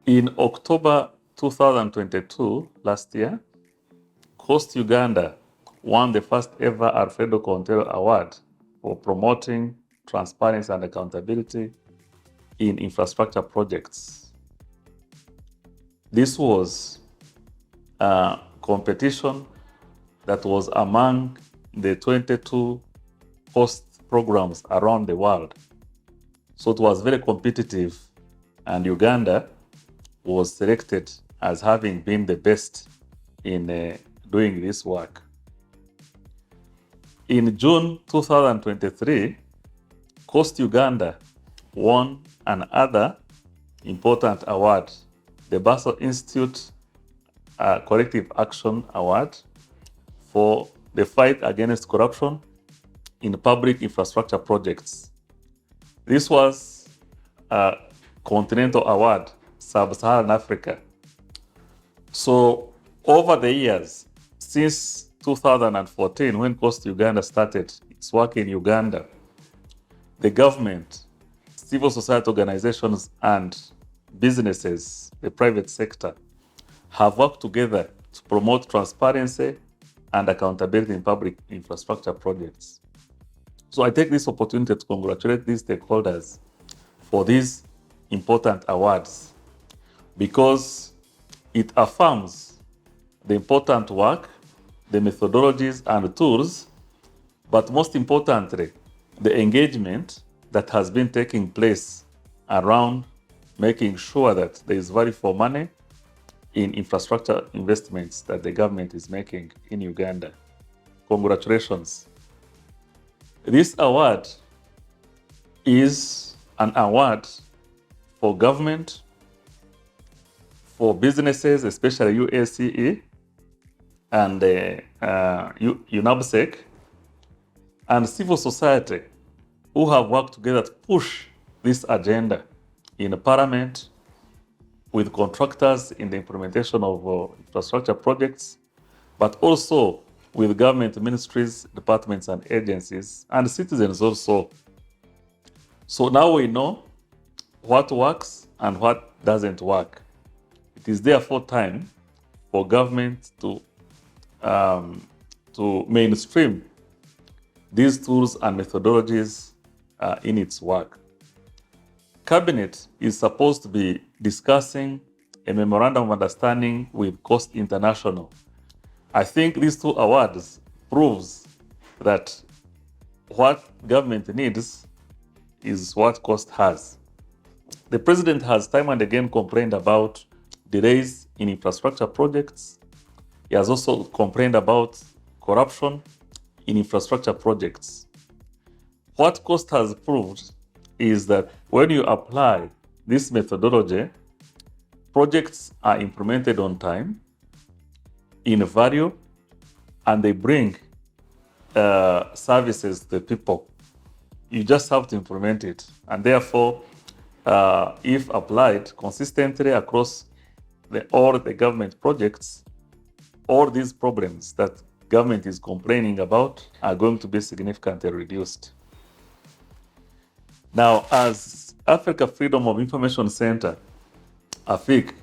In October 2022, last year, CoST Uganda won the first ever Alfredo Contero Award for promoting transparency and accountability in infrastructure projects. This was a competition that was among the 22 CoST programs around the world. So it was very competitive, and Uganda was selected as having been the best in doing this work. In June 2023, CoST Uganda won another important award, the Basel Institute Corrective Action Award for the fight against corruption in public infrastructure projects. This was a continental award, Sub-Saharan Africa. So over the years, since 2014, when CoST Uganda started its work in Uganda, the government, civil society organizations, and businesses, the private sector, have worked together to promote transparency and accountability in public infrastructure projects. So I take this opportunity to congratulate these stakeholders for these important awards, because it affirms the important work, the methodologies and tools, but most importantly, the engagement that has been taking place around making sure that there is value for money in infrastructure investments that the government is making in Uganda. Congratulations. This award is an award for government, for businesses, especially UACE and UNABSEC, and civil society, who have worked together to push this agenda in Parliament, with contractors in the implementation of infrastructure projects, but also with government ministries, departments and agencies, and citizens also. So now we know what works and what doesn't work. It is therefore time for government to mainstream these tools and methodologies in its work. Cabinet is supposed to be discussing a memorandum of understanding with CoST International. I think these two awards proves that what government needs is what CoST has. The president has time and again complained about delays in infrastructure projects. He has also complained about corruption in infrastructure projects. What CoST has proved is that when you apply this methodology, projects are implemented on time, in value, and they bring services to the people. You just have to implement it. And therefore, if applied consistently across all the government projects, all these problems that government is complaining about are going to be significantly reduced. Now, as Africa Freedom of Information Center, AFIC,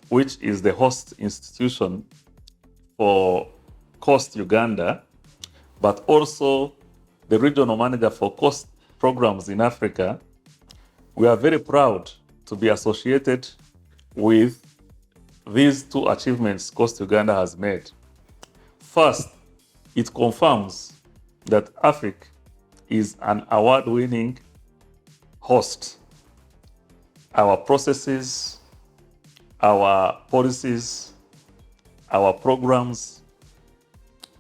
which is the host institution for CoST Uganda, but also the regional manager for CoST programs in Africa, we are very proud to be associated with these two achievements CoST Uganda has made. First, it confirms that AFIC is an award-winning host. Our processes, our policies, our programs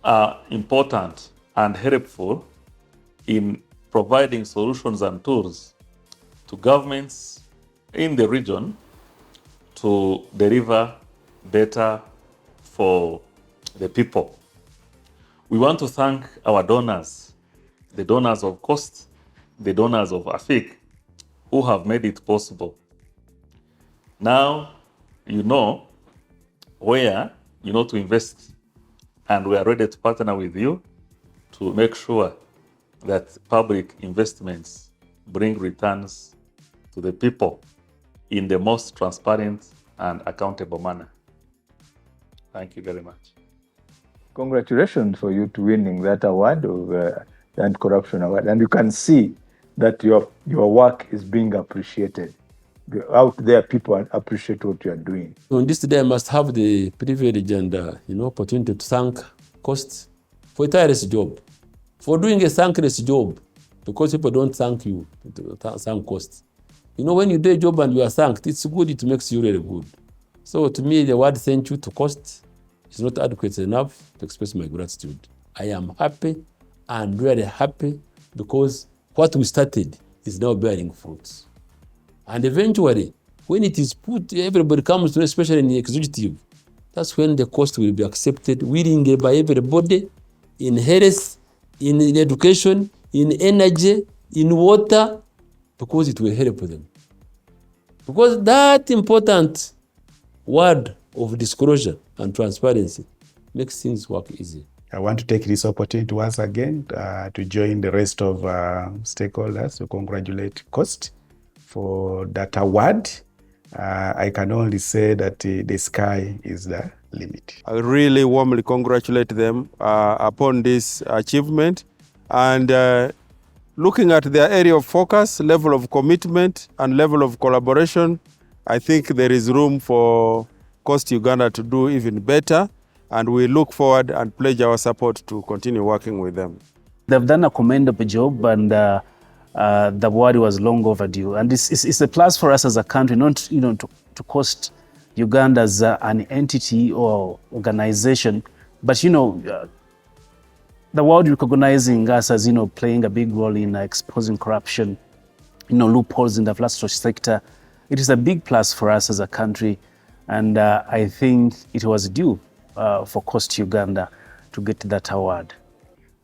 are important and helpful in providing solutions and tools to governments in the region to deliver better for the people. We want to thank our donors, the donors of CoST, the donors of AFIC, who have made it possible. Now you know where to invest, and we are ready to partner with you to make sure that public investments bring returns to the people in the most transparent and accountable manner. Thank you very much. Congratulations for you to winning that award of anti-corruption award. And you can see that your work is being appreciated. Out there, people appreciate what you are doing. On this day, I must have the privilege and opportunity to thank CoST for a tireless job, for doing a thankless job, because people don't thank you, thank CoST. When you do a job and you are thanked, it's good, it makes you really good. So to me, the word thank you to CoST is not adequate enough to express my gratitude. I am happy and really happy because what we started is now bearing fruits. And eventually, when it is put, everybody comes to, especially in the executive, that's when the CoST will be accepted willingly by everybody in health, in education, in energy, in water, because it will help them. Because that important word of disclosure and transparency makes things work easy. I want to take this opportunity once again to join the rest of stakeholders to congratulate CoST for that award. I can only say that the sky is the limit. I really warmly congratulate them upon this achievement, and looking at their area of focus, level of commitment and level of collaboration, I think there is room for CoST Uganda to do even better, and we look forward and pledge our support to continue working with them. They've done a commendable job, and the award was long overdue. And it's a plus for us as a country, not to CoST Uganda as an entity or organization, but the world recognizing us as playing a big role in exposing corruption, loopholes in the philanthropy sector. It is a big plus for us as a country, and I think it was due for CoST Uganda to get that award.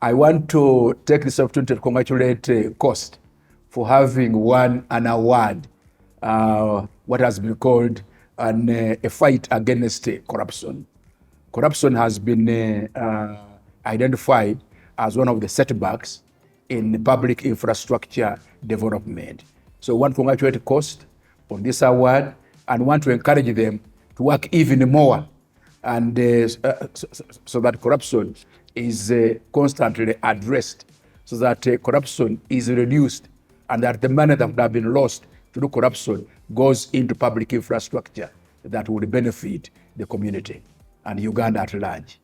I want to take this opportunity to congratulate CoST for having won an award, what has been called a fight against corruption. Corruption has been identified as one of the setbacks in public infrastructure development. So I want to congratulate CoST on this award and want to encourage them to work even more, and so that corruption is constantly addressed, so that corruption is reduced, and that the money that would have been lost to do corruption goes into public infrastructure that would benefit the community and Uganda at large.